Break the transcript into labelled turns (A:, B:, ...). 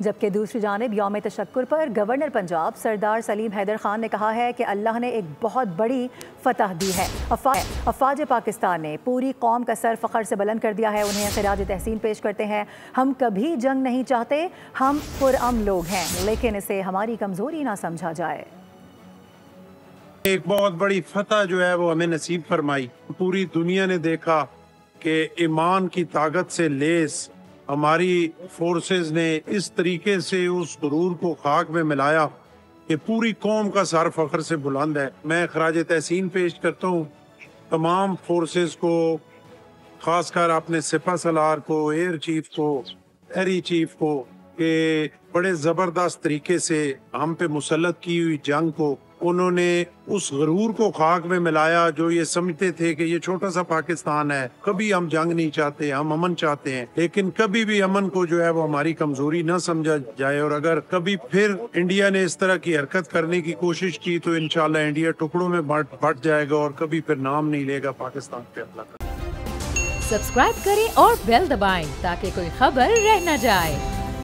A: जबकि दूसरी जानिब यौम तशक्कुर पर गवर्नर पंजाब सरदार सलीम हैदर खान ने कहा है कि अल्लाह ने एक बहुत बड़ी फतह दी है। अफवाज पाकिस्तान ने पूरी कौम का सर फ़ख्र से बुलंद कर दिया है। उन्हें खिराज तहसीन पेश करते हैं। हम कभी जंग नहीं चाहते, हम पुरअमन लोग हैं, लेकिन इसे हमारी कमज़ोरी ना समझा जाए।
B: एक बहुत बड़ी फतह जो है वो हमें नसीब फरमाई। पूरी दुनिया ने देखा कि ईमान की ताकत से लेस हमारी फोर्सेस ने इस तरीके से उस गुरूर को खाक में मिलाया कि पूरी कौम का सर फख्र से बुलंद है। मैं खराज तहसीन पेश करता हूँ तमाम फोर्सेस को, खासकर अपने सिपा सलार को, एयर चीफ को, एरी चीफ को, कि बड़े ज़बरदस्त तरीके से हम पे मुसल्लत की हुई जंग को उन्होंने उस गरूर को खाक में मिलाया, जो ये समझते थे कि ये छोटा सा पाकिस्तान है, कभी हम जंग नहीं चाहते, हम अमन चाहते हैं। लेकिन कभी भी अमन को जो है वो हमारी कमजोरी ना समझा जाए, और अगर कभी फिर इंडिया ने इस तरह की हरकत करने की कोशिश की तो इंशाल्लाह इंडिया टुकड़ों में बट जाएगा और कभी फिर नाम नहीं लेगा पाकिस्तान पे हमला।
C: सब्सक्राइब करें और बेल दबाएं ताकि कोई खबर रह न जाए।